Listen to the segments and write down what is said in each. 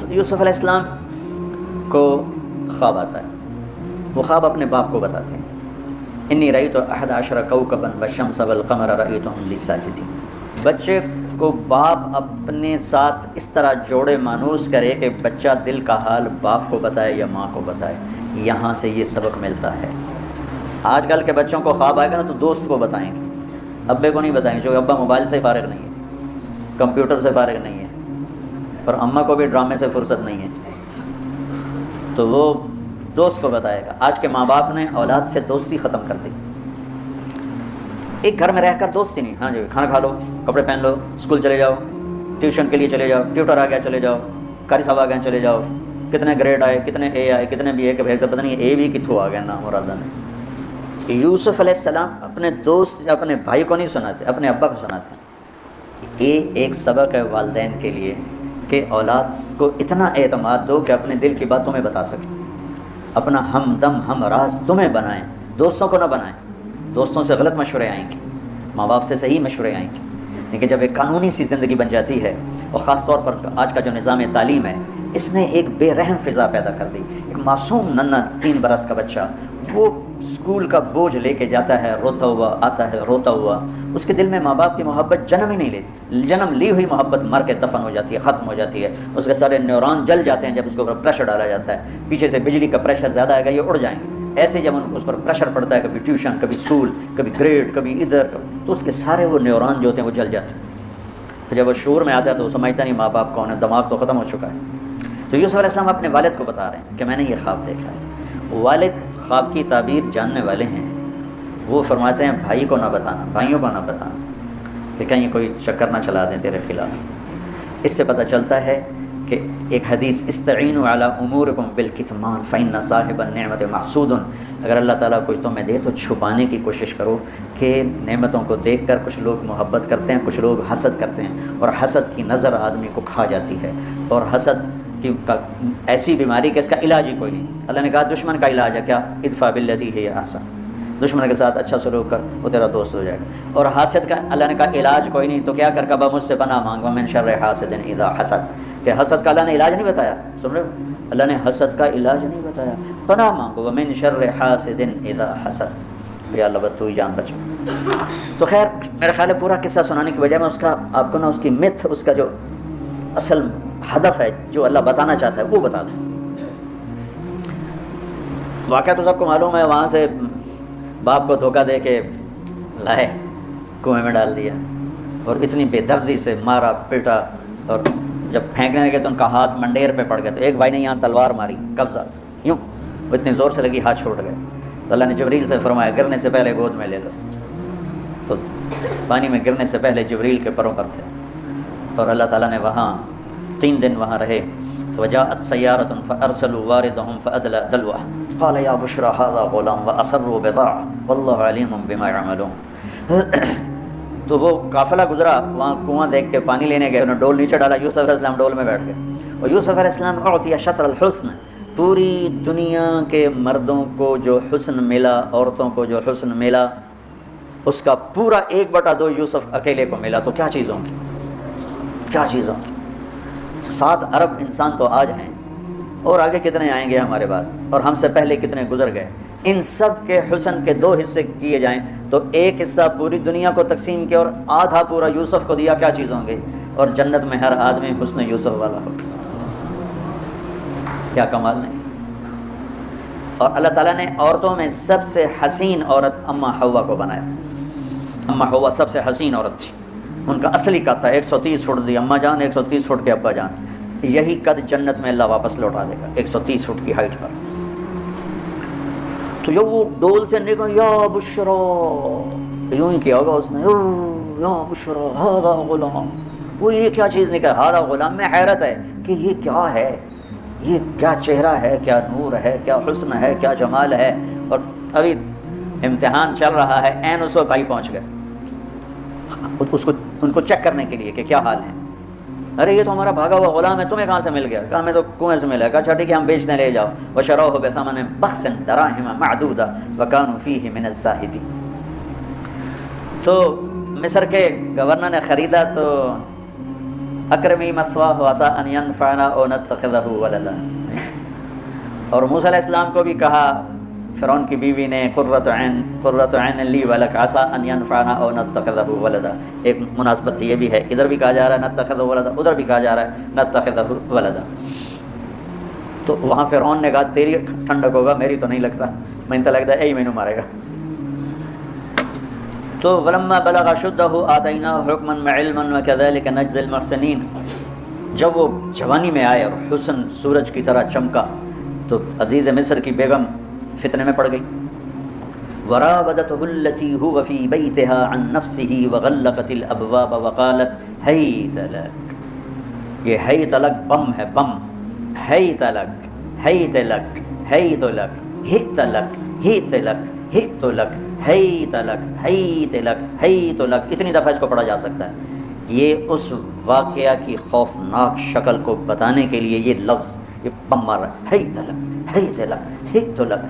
یوسف علیہ السلام کو خواب آتا ہے. وہ خواب اپنے باپ کو بتاتے ہیں. انی رأیت 11 کوکبا والشمس والقمر رأیتهم لی ساجدین. بچے کو باپ اپنے ساتھ اس طرح جوڑے مانوس کرے کہ بچہ دل کا حال باپ کو بتائے یا ماں کو بتائے. یہاں سے یہ سبق ملتا ہے. آج کل کے بچوں کو خواب آئے گا نا تو دوست کو بتائیں گے, ابے کو نہیں بتائیں گے, جو ابا موبائل سے فارغ نہیں ہے, کمپیوٹر سے فارغ نہیں ہے, اور اماں کو بھی ڈرامے سے فرصت نہیں ہے, تو وہ دوست کو بتائے گا. آج کے ماں باپ نے اولاد سے دوستی ختم کر دی. ایک گھر میں رہ کر دوستی نہیں. ہاں جی, کھانا کھا لو, کپڑے پہن لو, اسکول چلے جاؤ, ٹیوشن کے لیے چلے جاؤ, ٹیوٹر آ گیا چلے جاؤ, قاری صاحب آ گئے چلے جاؤ, کتنے گریڈ آئے, کتنے اے آئے, کتنے بی اے کے بھیجتے پتہ نہیں اے بھی کتوں آ گیا نام اور اللہ نے. یوسف علیہ السلام اپنے دوست اپنے بھائی کو نہیں سناتے, اپنے ابا کو سناتے. یہ ایک سبق ہے والدین کے لیے کہ اولاد کو اتنا اعتماد دو کہ اپنے دل کی بات تمہیں بتا سکیں, اپنا ہمدم ہم راز تمہیں بنائیں, دوستوں کو نہ بنائیں. دوستوں سے غلط مشورے آئیں گے, ماں باپ سے صحیح مشورے آئیں گے, لیکن جب ایک قانونی سی زندگی بن جاتی ہے, اور خاص طور پر آج کا جو نظام تعلیم ہے اس نے ایک بے رحم فضا پیدا کر دی. ایک معصوم ننھا 3 برس کا بچہ وہ اسکول کا بوجھ لے کے جاتا ہے روتا ہوا, آتا ہے روتا ہوا. اس کے دل میں ماں باپ کی محبت جنم ہی نہیں لیتی. جنم لی ہوئی محبت مر کے دفن ہو جاتی ہے, ختم ہو جاتی ہے. اس کے سارے نیورون جل جاتے ہیں جب اس کے اوپر پریشر ڈالا جاتا ہے. پیچھے سے بجلی کا پریشر زیادہ آئے گا, یہ اڑ جائیں گے. ایسے جب اس پر پریشر پڑتا ہے, کبھی ٹیوشن, کبھی اسکول, کبھی گریڈ, کبھی ادھر, تو اس کے سارے وہ نیورون جو ہوتے ہیں وہ جل جاتے ہیں. جب وہ شعور میں آتا ہے تو وہ سمجھتا نہیں ماں باپ کون ہے, دماغ تو ختم ہو چکا ہے. تو یوسف علیہ السلام اپنے والد کو بتا رہے ہیں کہ میں نے یہ خواب دیکھا ہے. والد خواب کی تعبیر جاننے والے ہیں. وہ فرماتے ہیں بھائی کو نہ بتانا, بھائیوں کو نہ بتانا کہ کہیں کوئی چکر نہ چلا دیں تیرے خلاف. اس سے پتہ چلتا ہے کہ ایک حدیث استعینوا علی امورکم بالکتمان فإن صاحب النعمت محسود. اگر اللہ تعالیٰ کچھ تمہیں دے تو چھپانے کی کوشش کرو, کہ نعمتوں کو دیکھ کر کچھ لوگ محبت کرتے ہیں, کچھ لوگ حسد کرتے ہیں, اور حسد کی نظر آدمی کو کھا جاتی ہے. اور حسد کی ایسی بیماری کہ اس کا علاج ہی کوئی نہیں. اللہ نے کہا دشمن کا علاج ہے کیا, ادفع باللتی ہی احسن, دشمن کے ساتھ اچھا سلوک کر, وہ تیرا دوست ہو جائے گا. اور حاسد کا اللہ نے کہا علاج کوئی نہیں, تو کیا کر کبا مجھ سے پناہ مانگ, ومن شر حاسد اذا حسد, کہ حسد کا اللہ نے علاج نہیں بتایا. سن رہے ہو, اللہ نے حسد کا علاج نہیں بتایا, پناہ مانگو ومن شر حاسد اذا حسد. یا اللہ بد تو ہی جان بچ. تو خیر میرا خیال ہے پورا قصہ سنانے کی بجائے میں اس کا آپ کو نا اس کی متھ, اس کا جو اصل ہدف ہے جو اللہ بتانا چاہتا ہے وہ بتا دیں. واقعہ تو سب کو معلوم ہے, وہاں سے باپ کو دھوکہ دے کے لائے, کنویں میں ڈال دیا, اور اتنی بے دردی سے مارا پیٹا, اور جب پھینکنے لگے تو ان کا ہاتھ منڈیر پہ پڑ گیا. تو ایک بھائی نے یہاں تلوار ماری, قبضہ یوں, وہ اتنی زور سے لگی ہاتھ چھوٹ گئے. تو اللہ نے جبریل سے فرمایا گرنے سے پہلے گود میں لے لو. تو پانی میں گرنے سے پہلے جبریل کے پروں پر تھے, اور اللہ تعالیٰ نے وہاں 3 دن وہاں رہے. تو وجاءت سیارۃ فارسلوا واردهم فادلى دلوه قال یا بشرى هذا غلام واسروا بضاعه والله علیم بما يعملون. تو وہ قافلہ گزرا, وہاں کنواں دیکھ کے پانی لینے گئے, انہوں نے ڈول نیچے ڈالا, یوسف علیہ السلام ڈول میں بیٹھ گئے. اور یوسف علیہ السلام اعطی شطر الحسن, پوری دنیا کے مردوں کو جو حسن ملا, عورتوں کو جو حسن ملا, اس کا پورا 1/2 یوسف اکیلے کو ملا. تو کیا چیزوں کی, کیا چیزوں کی. 7 ارب انسان تو آج ہیں, اور آگے کتنے آئیں گے ہمارے بعد, اور ہم سے پہلے کتنے گزر گئے. ان سب کے حسن کے 2 حصے کیے جائیں تو 1 حصہ پوری دنیا کو تقسیم کیا, اور آدھا پورا یوسف کو دیا. کیا چیز ہوں گی. اور جنت میں ہر آدمی حسن یوسف والا ہو. کیا کمال نہیں. اور اللہ تعالیٰ نے عورتوں میں سب سے حسین عورت اماں حوا کو بنایا. اماں حوا سب سے حسین عورت تھی. ان کا اصلی قد تھا 130 فٹ دی اماں جان, 130 فٹ کے ابا جان. یہی قد جنت میں اللہ واپس لوٹا دے گا 130 فٹ کی ہائٹ پر. تو جب وہ ڈول سے نکل یا بشرا, یوں ہی کیا ہوگا اس نے, یا بشرا ہذا غلام, وہ یہ کیا چیز نکل, ہذا غلام. میں حیرت ہے کہ یہ کیا ہے, یہ کیا چہرہ ہے, کیا نور ہے, کیا حسن ہے, کیا جمال ہے. اور ابھی امتحان چل رہا ہے, عین اس وقت بھائی پہنچ گئے ان کو چیک کرنے کے لیے کہ کیا حال ہے. ارے یہ تو ہمارا بھاگا ہوا غلام ہے, تمہیں کہاں سے مل گیا؟ کہا ہمیں تو کنویں سے ملا. کہا اچھا ٹھیک ہے ہم بیچنے لے جاؤ. وشروه بثمن بخس دراهم معدودة وكانوا فيه من الزاهدين. تو مصر کے گورنر نے خریدا تو اکرمی مثواہ عسیٰ ان ینفعنا او نتخذہ ولدا. اور موسیٰ علیہ السلام کو بھی کہا فرعون کی بیوی نے قرۃ عین لی ولک عسیٰ ان ینفعنا او نتخذہ ولدا. ایک مناسبت یہ بھی ہے، ادھر بھی کہا جا رہا ہے نتخذہ ولدا، ادھر بھی کہا جا رہا ہے نتخذہ ولدا. تو وہاں فرعون نے کہا تیری ٹھنڈک ہوگا، میری تو نہیں لگتا، میں تو لگتا ہے یہی مینوں مارے گا. تو ولما بلغ اشدہ آتیناہ حکما وعلما وکذلک نجزی المحسنین. جب وہ جوانی میں آئے اور حسن سورج کی طرح چمکا تو عزیز مصر کی بیگم فتنے میں پڑ گئی. وراودته التي هو في بيتها عن نفسه وغلقت الابواب وقالت هيت لك. یہ ہیت لک بم ہے، بم. ہیت لک، ہیت لک، ہیت لک، ہیت لک، ہیت لک، ہیت لک، ہیت لک، ہیت لک، ہیت لک. اتنی دفعہ اس کو پڑھا جا سکتا ہے. یہ اس واقعہ کی خوفناک شکل کو بتانے کے لیے یہ لفظ، یہ بم مار رہا ہے. ہیت لک، ہیت لک، ہیت لک،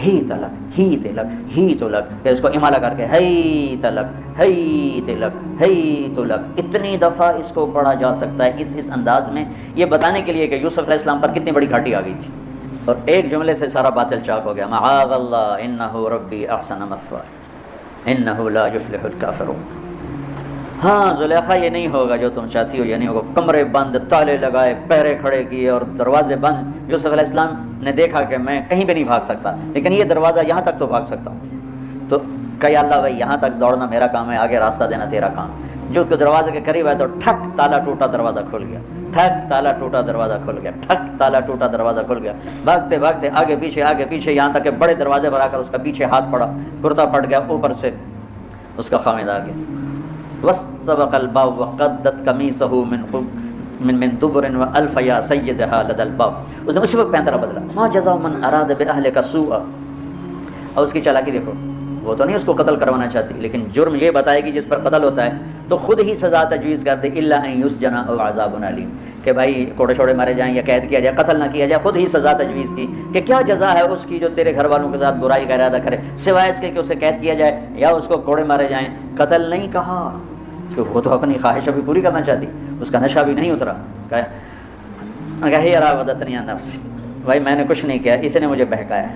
ہیت لک، ہیت لک، ہیت لک. پھر اس کو امالہ کر کے ہیت لک، ہیت لک، ہیت لک. اتنی دفعہ اس کو پڑھا جا سکتا ہے اس انداز میں، یہ بتانے کے لیے کہ یوسف علیہ السلام پر کتنی بڑی گھاٹی آ گئی تھی. اور ایک جملے سے سارا باطل چاک ہو گیا. معاذ اللہ انہ ربی احسن مثوایا انہ لا یفلح الکافرون. ہاں زلیخا یہ نہیں ہوگا جو تم چاہتی ہو، یہ نہیں ہوگا. کمرے بند، تالے لگائے، پہرے کھڑے کیے اور دروازے بند. یوسف علیہ السلام نے دیکھا کہ میں کہیں بھی نہیں بھاگ سکتا، لیکن یہ دروازہ یہاں تک تو بھاگ سکتا ہوں. تو کہ اللہ بھائی یہاں تک دوڑنا میرا کام ہے، آگے راستہ دینا تیرا کام. جو دروازے کے قریب ہے تو ٹھک تالا ٹوٹا دروازہ کھل گیا، ٹھک تالا ٹوٹا دروازہ کھل گیا، ٹھک تالا ٹوٹا دروازہ کھل گیا. بھاگتے بھاگتے آگے پیچھے یہاں تک کہ بڑے دروازے پر آ کر اس کا پیچھے ہاتھ پڑا، کرتا پھٹ گیا، اوپر سے اس کا خامد آ گیا. واستبق الباب وقدت قمیصه من دبر والف یا سیدها لدى الباب. اس نے اسی وقت پینترا بدلا. ما جزاء من اراد باهلك سوءا. اور اس کی چالاکی دیکھو، وہ تو نہیں اس کو قتل کروانا چاہتی، لیکن جرم یہ بتائے گی جس پر قتل ہوتا ہے تو خود ہی سزا تجویز کر دے. الا ان يسجن او عذاب الیم، کہ بھائی کوڑے چھوڑے مارے جائیں یا قید کیا جائے، قتل نہ کیا جائے. خود ہی سزا تجویز کی کہ کیا جزا ہے اس کی جو تیرے گھر والوں کے ساتھ برائی کا ارادہ کرے، سوائے اس کے کہ اسے قید کیا جائے یا اس کو کوڑے مارے جائیں. قتل نہیں کہا کہ وہ تو اپنی خواہش ابھی پوری کرنا چاہتی، اس کا نشہ بھی نہیں اترا. کہا راودتنی عن نفسی، بھائی میں نے کچھ نہیں کیا، اس نے مجھے بہکایا.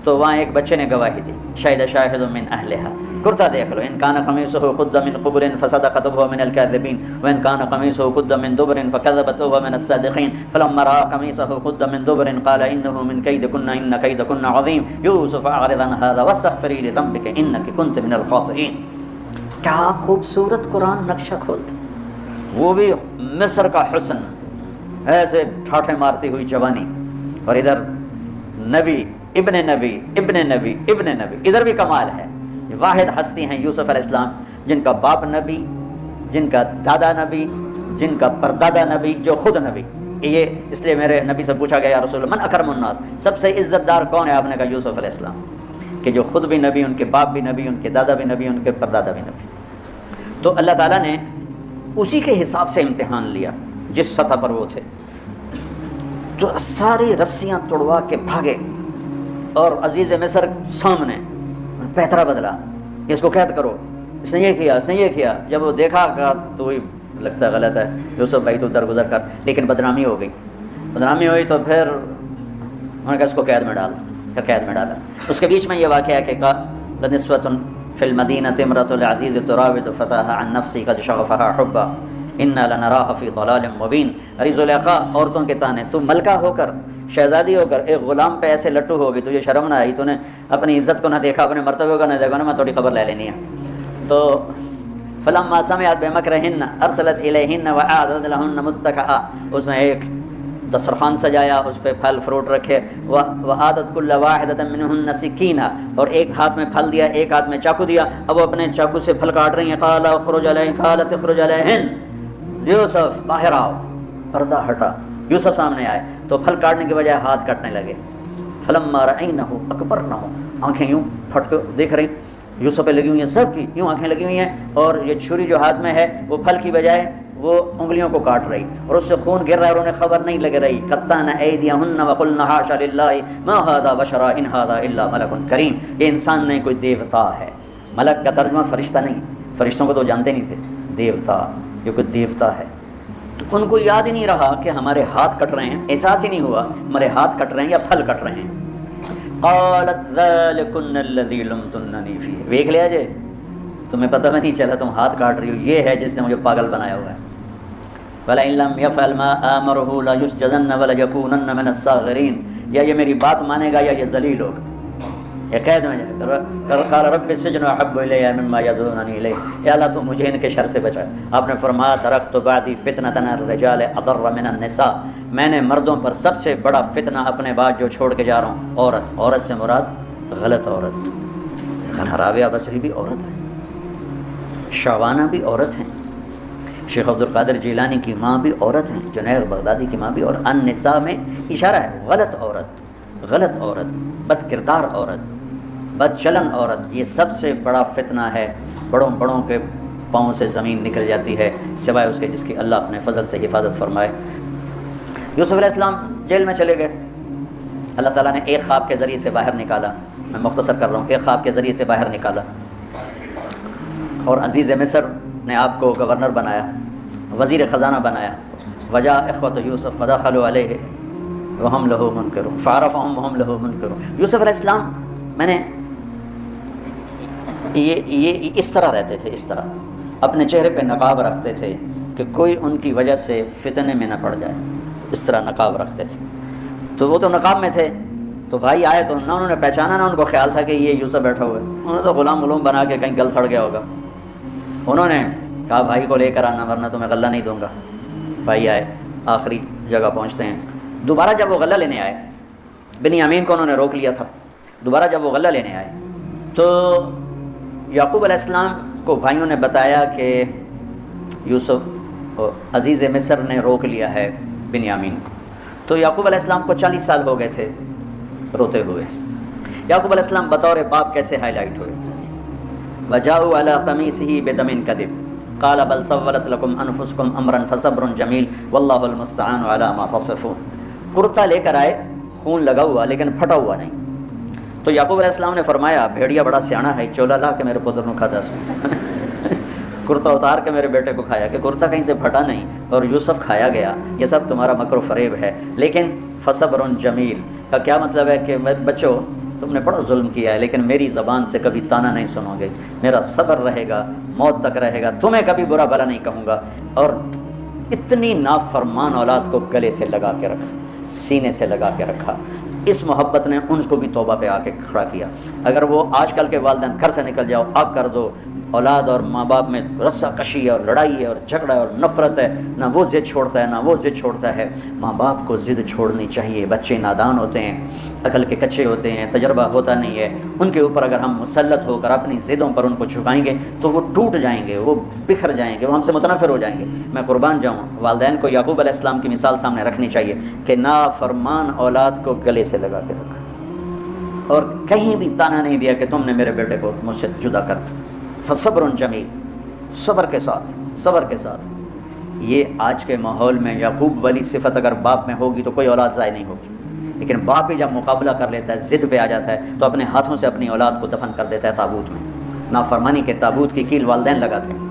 تو وہاں ایک بچے نے گواہی دی. شاہد شاہد من اہلہا. کرتا دیکھ لو، ان کان قمیصہ قد من قبل فصدقت وهو من الكاذبین وان کان قمیصہ قد من دبر فكذبت وهو من الصادقین. فلما رأى قمیصہ قد من دبر قال انه من کیدکن ان کیدکن عظیم. یوسف اعرض عن هذا واستغفری لذنبک انک کنت من الخاطئین. کیا خوبصورت قرآن نقشہ کھولتا، وہ بھی مصر کا حسن، ایسے ٹھاٹھے مارتی ہوئی جوانی، اور ادھر نبی ابن نبی ابن نبی ابن نبی. ادھر بھی کمال ہے. واحد ہستی ہیں یوسف علیہ السلام، جن کا باپ نبی، جن کا دادا نبی، جن کا پردادا نبی، جو خود نبی. یہ اس لیے میرے نبی سے پوچھا گیا یا رسول اللہ من اکرم الناس، سب سے عزت دار کون ہے؟ آپ نے کہا یوسف علیہ السلام، کہ جو خود بھی نبی، ان کے باپ بھی نبی، ان کے دادا بھی نبی، ان کے پردادا بھی نبی. تو اللہ تعالیٰ نے اسی کے حساب سے امتحان لیا جس سطح پر وہ تھے. تو ساری رسیاں توڑوا کے بھاگے اور عزیز مصر سامنے پیترا بدلا کہ اس کو قید کرو، اس نے یہ کیا، اس نے یہ کیا. جب وہ دیکھا کہ تو وہی لگتا ہے غلط ہے، یوسف بھائی تو درگزر کر. لیکن بدنامی ہو گئی. بدنامی ہوئی تو پھر انہوں نے کہا اس کو قید میں ڈال. پھر قید میں ڈالا. اس کے بیچ میں یہ واقعہ ہے کہ نسوۃ فی المدینۃ امرأۃ العزیز تراود فتاها عن نفسی قد شغفها حبا انا لنراها فی ضلال مبین. ارے زلیخا، عورتوں کے تانے، تو ملکہ ہو کر، شہزادی ہو کر ایک غلام پہ ایسے لٹو ہوگی، تجھے شرم نہ آئی؟ تو نے اپنی عزت کو نہ دیکھا، اپنے مرتبے کو نہ دیکھا نا، میں تھوڑی خبر لے لینی ہے. تو فلما سمعت بمکرہن ارسلت الیہن واعدت لہن متکئا. اس نے ایک دسترخوان سجایا، اس پہ پھل فروٹ رکھے. وآتت کل واحدۃ منہن سکینہ، اور ایک ہاتھ میں پھل دیا، ایک ہاتھ میں چاقو دیا. اب وہ اپنے چاقو سے پھل کاٹ رہی ہیں. قال اخرج علیہن، قالت اخرج علیہن. یوسف باہر آؤ. پردہ ہٹا، یوسف سامنے آئے تو پھل کاٹنے کے بجائے ہاتھ کاٹنے لگے. فلما رأینہ اکبرنہ، آنکھیں یوں پھٹ کے دیکھ رہی یوسف پہ لگی ہوئی ہیں، سب کی یوں آنکھیں لگی ہوئی ہیں، اور یہ چھری جو ہاتھ میں ہے وہ پھل کی بجائے وہ انگلیوں کو کاٹ رہی، اور اس سے خون گر رہا ہے اور انہیں خبر نہیں لگ رہی. قطعن ایدیہن وقلن حاشا للہ ما ھذا بشرا ان ھذا الا ملک کریم. یہ انسان نہیں، کوئی دیوتا ہے. ملک کا ترجمہ فرشتہ نہیں، فرشتوں کو تو جانتے نہیں تھے. دیوتا، یہ کوئی دیوتا ہے. تو ان کو یاد ہی نہیں رہا کہ ہمارے ہاتھ کٹ رہے ہیں، احساس ہی نہیں ہوا ہمارے ہاتھ کٹ رہے ہیں یا پھل کٹ رہے ہیں۔ قالت ذلکن الذی لمتننی فیہ، دیکھ لیا جے تمہیں پتہ بھی نہیں چلا تم ہاتھ کاٹ رہی ہو، یہ ہے جس نے مجھے پاگل بنایا ہوا ہے۔ وَلَئِن لَّمْ يَفْعَلْ مَا آمَرُهُ لَيُسْجَنَنَّ وَلَيَكُونَنَّ مِنَ الصَّاغِرِينَ، یا یہ میری بات مانے گا یا یہ ذلیل ہوگا۔ یہ قید میں جائے قال رب السجن احب الی مما یدعوننی الیہ، یا اللہ تو مجھے ان کے شر سے بچا۔ آپ نے فرمایا ترکت بعدی فتنۃ الرجال اضر من النساء، میں نے مردوں پر سب سے بڑا فتنہ اپنے بعد جو چھوڑ کے جا رہا ہوں عورت۔ عورت سے مراد غلط عورت، رابعہ بصری بھی عورت ہے، شعبانہ بھی عورت ہیں، شیخ عبد القادر جیلانی کی ماں بھی عورت ہیں، جنید بغدادی کی ماں بھی عورت۔ النساء میں اشارہ ہے غلط عورت، غلط عورت، بد کردار عورت، بد چلن عورت، یہ سب سے بڑا فتنہ ہے۔ بڑوں بڑوں کے پاؤں سے زمین نکل جاتی ہے سوائے اس کے جس کی اللہ اپنے فضل سے حفاظت فرمائے۔ یوسف علیہ السلام جیل میں چلے گئے، اللہ تعالیٰ نے ایک خواب کے ذریعے سے باہر نکالا، میں مختصر کر رہا ہوں، ایک خواب کے ذریعے سے باہر نکالا، اور عزیز مصر نے آپ کو گورنر بنایا، وزیر خزانہ بنایا۔ وجاء اخوۃ یوسف فدخلوا علیہ وہم لہ منکرون فعرفہم وہم لہ منکرون۔ یوسف علیہ السلام میں نے یہ اس طرح رہتے تھے، اس طرح اپنے چہرے پہ نقاب رکھتے تھے کہ کوئی ان کی وجہ سے فتنے میں نہ پڑ جائے، تو اس طرح نقاب رکھتے تھے۔ تو وہ تو نقاب میں تھے، تو بھائی آئے تو نہ انہوں نے پہچانا، نہ ان کو خیال تھا کہ یہ یوسف بیٹھا ہوا ہے، انہوں نے تو غلام علوم بنا کے کہیں گل سڑ گیا ہوگا۔ انہوں نے کہا بھائی کو لے کر آنا ورنہ تو میں غلہ نہیں دوں گا۔ بھائی آئے، آخری جگہ پہنچتے ہیں۔ دوبارہ جب وہ غلہ لینے آئے، بنیامین کو انہوں نے روک لیا تھا، دوبارہ جب وہ غلہ لینے آئے تو یعقوب علیہ السلام کو بھائیوں نے بتایا کہ یوسف عزیز مصر نے روک لیا ہے بنیامین کو۔ تو یعقوب علیہ السلام کو 40 سال ہو گئے تھے روتے ہوئے۔ یعقوب علیہ السلام بطور باپ کیسے ہائی لائٹ ہوئے؟ وجاءوا علی قمیصہ بدم کذب قال بل سولت لکم انفسکم امرا فصبر جمیل واللہ المستعان علی ما تصفون۔ کرتا لے کر آئے، خون لگا ہوا لیکن پھٹا ہوا نہیں۔ تو یعقوب علیہ السلام نے فرمایا بھیڑیا بڑا سیانا ہے، چولا لا کے میرے پتر کو کھاتا سو کرتا اتار کے میرے بیٹے کو کھایا، کہ کرتا کہیں سے پھٹا نہیں اور یوسف کھایا گیا، یہ سب تمہارا مکر و فریب ہے۔ لیکن فصبر جمیل کا کیا مطلب ہے کہ بچوں تم نے بڑا ظلم کیا ہے لیکن میری زبان سے کبھی تانا نہیں سنو گے، میرا صبر رہے گا، موت تک رہے گا، تمہیں کبھی برا بھلا نہیں کہوں گا۔ اور اتنی نافرمان اولاد کو گلے سے لگا کے رکھا، سینے سے لگا کے رکھا۔ اس محبت نے ان کو بھی توبہ پہ آ کے کھڑا کیا۔ اگر وہ آج کل کے والدین گھر سے نکل جاؤ، آگ کر دو، اولاد اور ماں باپ میں رسہ کشی ہے اور لڑائی ہے اور جھگڑا ہے اور نفرت ہے، نہ وہ ضد چھوڑتا ہے نہ وہ ضد چھوڑتا ہے۔ ماں باپ کو ضد چھوڑنی چاہیے، بچے نادان ہوتے ہیں، عقل کے کچے ہوتے ہیں، تجربہ ہوتا نہیں ہے، ان کے اوپر اگر ہم مسلط ہو کر اپنی ضدوں پر ان کو جھکائیں گے تو وہ ٹوٹ جائیں گے، وہ بکھر جائیں گے، وہ ہم سے متنفر ہو جائیں گے۔ میں قربان جاؤں، والدین کو یعقوب علیہ السلام کی مثال سامنے رکھنی چاہیے کہ نافرمان اولاد کو گلے سے لگا کے رکھا اور کہیں بھی تانا نہیں دیا کہ تم نے میرے بیٹے کو مجھ سے جدا کر دیا۔ فصبر جمیل، صبر کے ساتھ، صبر کے ساتھ۔ یہ آج کے ماحول میں یعقوب والی صفت اگر باپ میں ہوگی تو کوئی اولاد ضائع نہیں ہوگی، لیکن باپ ہی جب مقابلہ کر لیتا ہے، ضد پہ آ جاتا ہے تو اپنے ہاتھوں سے اپنی اولاد کو دفن کر دیتا ہے تابوت میں۔ نافرمانی کے تابوت کی کیل والدین لگاتے ہیں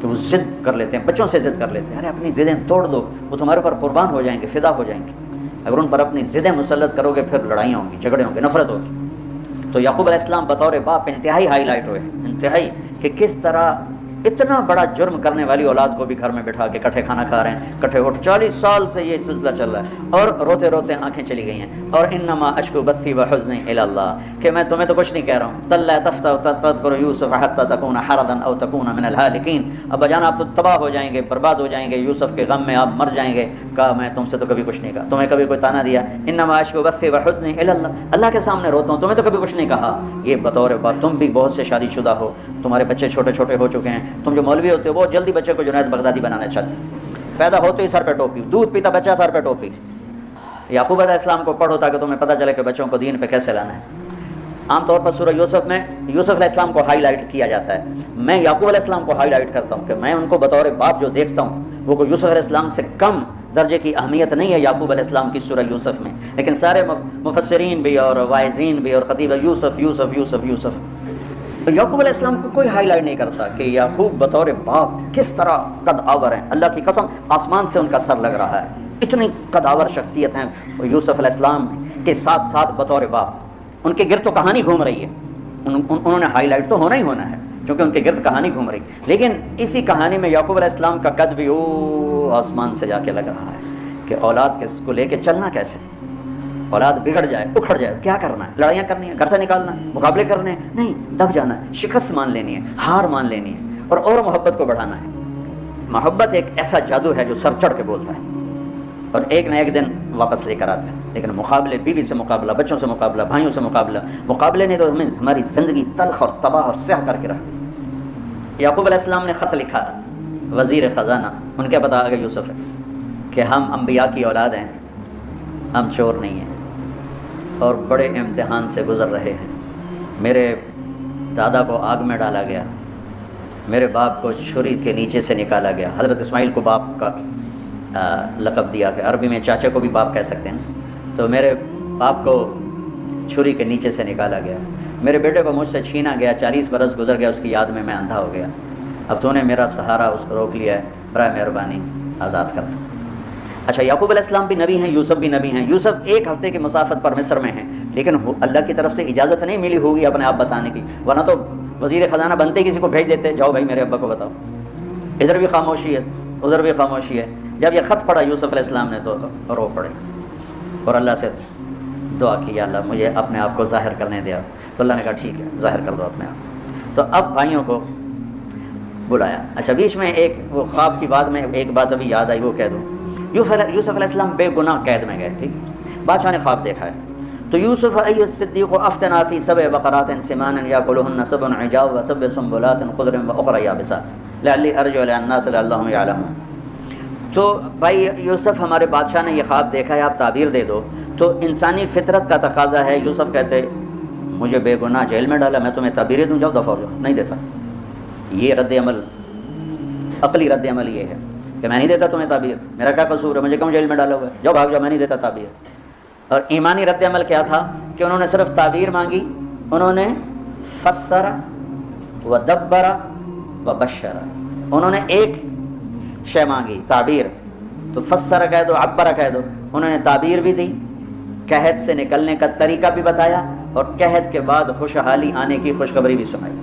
کہ وہ ضد کر لیتے ہیں، بچوں سے ضد کر لیتے ہیں، ارے اپنی ضدیں توڑ دو، وہ تمہارے اوپر قربان ہو جائیں گے، فدا ہو جائیں گے۔ اگر ان پر اپنی ضدیں مسلط کرو گے پھر لڑائیاں ہوں گی، جھگڑے ہوں گے، نفرت ہوگی۔ تو یعقوب علیہ السلام بطور باپ انتہائی ہائی لائٹ ہوئے، انتہائی، کہ کس طرح اتنا بڑا جرم کرنے والی اولاد کو بھی گھر میں بٹھا کے کٹھے کھانا کھا رہے ہیں، کٹھے اٹھ، 40 سال سے یہ سلسلہ چل رہا ہے اور روتے روتے آنکھیں چلی گئی ہیں۔ اور انما اشکو بثی وحزنی الی اللہ، کہ میں تمہیں تو کچھ نہیں کہہ رہا ہوں، تلا تفتح تذکر یوسف حتی تکون حردا او تکون من الہالکین، ابا جان آپ تو تباہ ہو جائیں گے، برباد ہو جائیں گے، یوسف کے غم میں آپ مر جائیں گے۔ کہا میں تم سے تو کبھی کچھ نہیں کہا، تمہیں کبھی کوئی تانا دیا؟ انما اشکو بثی وحزنی الی اللہ، اللہ کے سامنے روتا ہوں، تمہیں تو کبھی کچھ نہیں کہا۔ یہ بطور باپ، تم بھی بہت سے شادی شدہ ہو، تمہارے بچے چھوٹے چھوٹے ہو چکے ہیں، تم جو مولوی ہوتے ہو بہت جلدی بچے کو جنید بغدادی بنانا چاہتے، پیدا ہوتے ہی سر پہ ٹوپی، دودھ پیتا بچہ سر پہ ٹوپی۔ یعقوب علیہ السلام کو پڑھو تاکہ تمہیں پتہ چلے کہ بچوں کو دین پہ کیسے لانا ہے۔ عام طور پر سورہ یوسف میں یوسف علیہ السلام کو ہائی لائٹ کیا جاتا ہے، میں یعقوب علیہ السلام کو ہائی لائٹ کرتا ہوں کہ میں ان کو بطور باپ جو دیکھتا ہوں وہ کوئی یوسف علیہ السلام سے کم درجے کی اہمیت نہیں ہے یعقوب علیہ السلام کی سورہ یوسف میں، لیکن سارے مفسرین بھی اور واعظین بھی اور خطیب یوسف یوسف یوسف یوسف یعقوب علیہ السلام کو کوئی ہائی لائٹ نہیں کرتا کہ یعقوب بطور باپ کس طرح قد آور ہیں. اللہ کی قسم آسمان سے ان کا سر لگ رہا ہے. اتنی قد آور شخصیت ہیں یوسف علیہ السلام کے ساتھ ساتھ بطور باپ. ان کے گرد تو کہانی گھوم رہی ہے, انہوں نے ہائی لائٹ تو ہونا ہی ہونا ہے کیونکہ ان کے گرد کہانی گھوم رہی. لیکن اسی کہانی میں یعقوب علیہ السلام کا قد بھی آسمان سے جا کے لگ رہا ہے کہ اولاد کو لے کے چلنا کیسے, اولاد بگڑ جائے اکھڑ جائے کیا کرنا ہے, لڑائیاں کرنی ہے, گھر سے نکالنا ہے, مقابلے کرنے ہیں, نہیں, دب جانا ہے, شکست مان لینی ہے, ہار مان لینی ہے اور محبت کو بڑھانا ہے. محبت ایک ایسا جادو ہے جو سر چڑھ کے بولتا ہے اور ایک نہ ایک دن واپس لے کر آتا ہے. لیکن مقابلے, بیوی سے مقابلہ, بچوں سے مقابلہ, بھائیوں سے مقابلے نے تو ہمیں ہماری زندگی تلخ اور تباہ اور سیاہ کر کے رکھ دی. یعقوب علیہ السلام نے خط لکھا, وزیر خزانہ, ان کے پتہ آگے یوسف ہے کہ ہم انبیاء کی اولاد ہیں, ہم چور نہیں ہیں اور بڑے امتحان سے گزر رہے ہیں. میرے دادا کو آگ میں ڈالا گیا, میرے باپ کو چھری کے نیچے سے نکالا گیا. حضرت اسماعیل کو باپ کا لقب دیا کہ عربی میں چاچے کو بھی باپ کہہ سکتے ہیں. تو میرے باپ کو چھری کے نیچے سے نکالا گیا. میرے بیٹے کو مجھ سے چھینا گیا, 40 برس گزر گیا, اس کی یاد میں اندھا ہو گیا. اب تو نے میرا سہارا اس کو روک لیا ہے, برائے مہربانی آزاد کر دو. اچھا, یعقوب علیہ السلام بھی نبی ہیں, یوسف بھی نبی ہیں. یوسف ایک ہفتے کی مسافت پر مصر میں ہیں, لیکن اللہ کی طرف سے اجازت نہیں ملی ہوگی اپنے آپ بتانے کی, ورنہ تو وزیر خزانہ بنتے کسی کو بھیج دیتے, جاؤ بھائی میرے ابا کو بتاؤ. ادھر بھی خاموشی ہے, ادھر بھی خاموشی ہے. جب یہ خط پڑھا یوسف علیہ السلام نے تو رو پڑے اور اللہ سے دعا کی, یا اللہ مجھے اپنے آپ کو ظاہر کرنے دیا. تو اللہ نے کہا ٹھیک ہے, ظاہر کر دو اپنے آپ. تو اب بھائیوں کو بلایا. اچھا, بیچ میں ایک وہ خواب کی بات میں ایک بات ابھی یاد آئی, وہ کہہ دوں. یوسف علیہ السلام بے گناہ قید میں گئے, ٹھیک, بادشاہ نے خواب دیکھا ہے. تو یوسف ای الصدیق افتنا فی سبع بقرات سمان یاکلہن سبع عجاف وسبع سنبلات خضر واخرى یابسات لعلی ارجع الی الناس لعلهم یعلمون. تو بھائی یوسف, ہمارے بادشاہ نے یہ خواب دیکھا ہے, آپ تعبیر دے دو. تو انسانی فطرت کا تقاضا ہے. یوسف کہتے مجھے بے گناہ جیل میں ڈالا, میں تمہیں تعبیریں دوں, جاؤ دفع ہو جاؤ. نہیں دیتا. یہ رد عمل, عقلی رد عمل یہ ہے کہ میں نہیں دیتا تمہیں تعبیر, میرا کیا قصور ہے, مجھے کیوں جیل میں ڈالا ہوا ہے, جاؤ بھاگ جاؤ, میں نہیں دیتا تعبیر. اور ایمانی رد عمل کیا تھا کہ انہوں نے صرف تعبیر مانگی, انہوں نے فسر و دبر و بشر, انہوں نے ایک شے مانگی تعبیر, تو فسر کہہ دو, عبر کہہ دو. انہوں نے تعبیر بھی دی, قحط سے نکلنے کا طریقہ بھی بتایا, اور قحط کے بعد خوشحالی آنے کی خوشخبری بھی سنائی.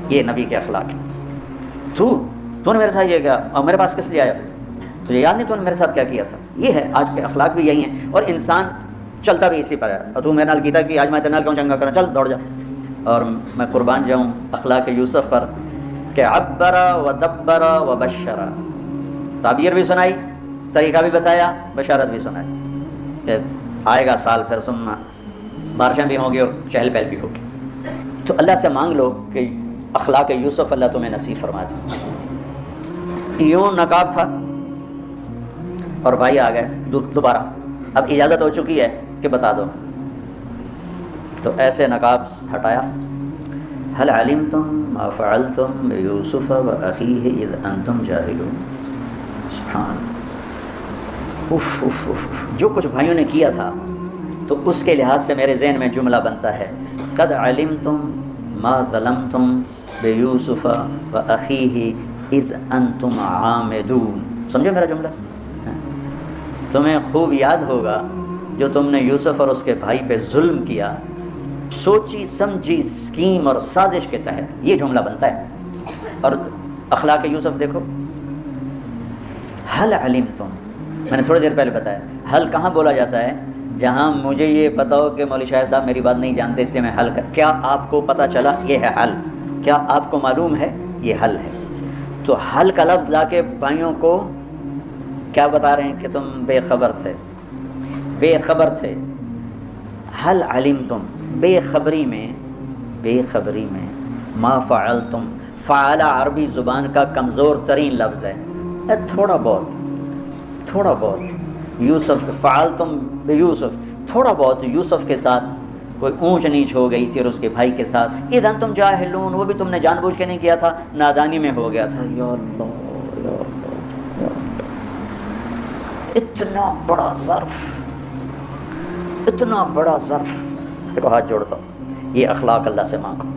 یہ نبی کے اخلاق ہے. تو نے میرے ساتھ یہ کیا, اور میرے پاس کس لیے آیا, تجھے یاد نہیں تو نے میرے ساتھ کیا کیا تھا. یہ ہے آج کے اخلاق بھی یہی ہیں, اور انسان چلتا بھی اسی پر ہے. اور تو میرے نال کیتا کہ آج میں تیرے نال کیوں چنگا کرنا, چل دوڑ جا. اور میں قربان جاؤں اخلاق یوسف پر کہ عبر و دبر و بشر, تعبیر بھی سنائی, طریقہ بھی بتایا, بشارت بھی سنائی کہ آئے گا سال, پھر سننا بارشیں بھی ہوں گی اور چہل پہل بھی ہوگی. تو اللہ سے مانگ لو کہ اخلاق یوسف اللہ تمہیں نصیب فرما دے. یوں نقاب تھا اور بھائی آ گئے دوبارہ, اب اجازت ہو چکی ہے کہ بتا دو. تو ایسے نقاب ہٹایا. هل علمتم ما فعلتم بيوسف وأخيه إذ أنتم جاهلون. سبحان, جو کچھ بھائیوں نے کیا تھا تو اس کے لحاظ سے میرے ذہن میں جملہ بنتا ہے, قد علمتم ما ظلمتم بيوسف وأخيه إذ أنتم عامدون. سمجھو میرا جملہ, تمہیں خوب یاد ہوگا جو تم نے یوسف اور اس کے بھائی پہ ظلم کیا, سوچی سمجھی اسکیم اور سازش کے تحت. یہ جملہ بنتا ہے. اور اخلاق یوسف دیکھو, حل علمتم, میں نے تھوڑی دیر پہلے بتایا, حل کہاں بولا جاتا ہے, جہاں مجھے یہ پتہ ہو کہ مولوی شاہ صاحب میری بات نہیں جانتے اس لیے میں حل کر. کیا آپ کو پتہ چلا یہ ہے حل, کیا آپ کو معلوم ہے یہ حل ہے. تو حل کا لفظ لا کے بھائیوں کو کیا بتا رہے ہیں کہ تم بے خبر تھے. حل علمتم, بے خبری میں ما فعلتم. فعل عربی زبان کا کمزور ترین لفظ ہے, تھوڑا بہت یوسف فعلتم بیوسف, تھوڑا بہت یوسف کے ساتھ کوئی اونچ نیچ ہو گئی تھی اور اس کے بھائی کے ساتھ. اذ انتم جاہلون, وہ بھی تم نے جان بوجھ کے نہیں کیا تھا, نادانی میں ہو گیا تھا. یا اللہ یا اللہ یا اللہ, اتنا بڑا ظرف. دیکھو ہاتھ جوڑتا ہوں, یہ اخلاق اللہ سے مانگو.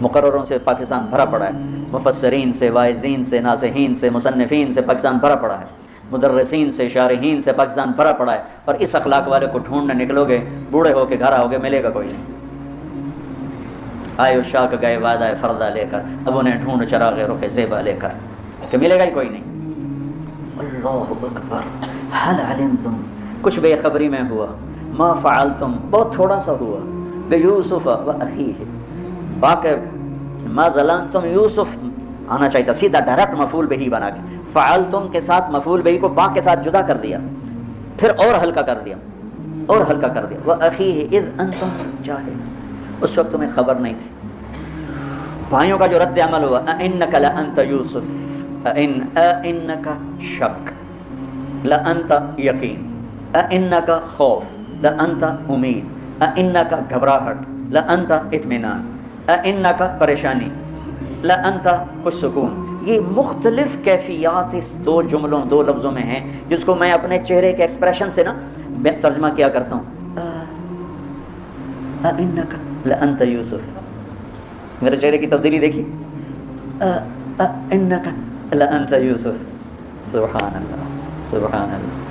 مقرروں سے پاکستان بھرا پڑا ہے، مفسرین سے، واعظین سے، ناصحین سے، مصنفین سے پاکستان بھرا پڑا ہے، مدرسین سے، شارحین سے پاکستان بھرا پڑا ہے، اور اس اخلاق والے کو ڈھونڈنے نکلو گے، بوڑھے ہو کے گھر آؤ گے، ملے گا کوئی نہیں۔ آئے شاک گئے وعدہ فردہ لے کر، اب انہیں ڈھونڈ چراغ رخ زیبا لے کر، کہ ملے گا ہی کوئی نہیں۔ اللہ اکبر، حل علمتم، کچھ بے خبری میں ہوا، ما فعلتم، بہت تھوڑا سا ہوا، بیوسف و اخیہ، باقی ما ظلمتم، یوسف آنا چاہیے تھا سیدھا ڈائریکٹ مفعول بہی بنا کے، فعلتم کے ساتھ مفعول بہی کو با کے ساتھ جدا کر دیا، پھر اور ہلکا کر دیا، اور ہلکا کر دیا، وَأَخِيهِ إِذْ أَنْتُمْ جَاهِلُونَ، اس وقت تمہیں خبر نہیں تھی۔ بھائیوں کا جو رد عمل ہوا، أَإِنَّكَ لَأَنْتَ يُوسف، أَإِنَّكَ شک، لَأَنْتَ یقین، أَإِنَّكَ خوف، لَأَنْتَ امید، أَإِنَّكَ گھبراہٹ، لَأَنْتَ اطمینان، أَإِنَّكَ پریشانی، لَأَنْتَ کچھ سکون۔ یہ مختلف کیفیات اس دو جملوں، دو لفظوں میں ہیں، جس کو میں اپنے چہرے کے ایکسپریشن سے نا ترجمہ کیا کرتا ہوں۔ أَإِنَّكَ لَأَنْتَ یوسف، میرے چہرے کی تبدیلی دیکھی، أَإِنَّكَ لَأَنْتَ یوسف، سبحان اللہ سبحان اللہ۔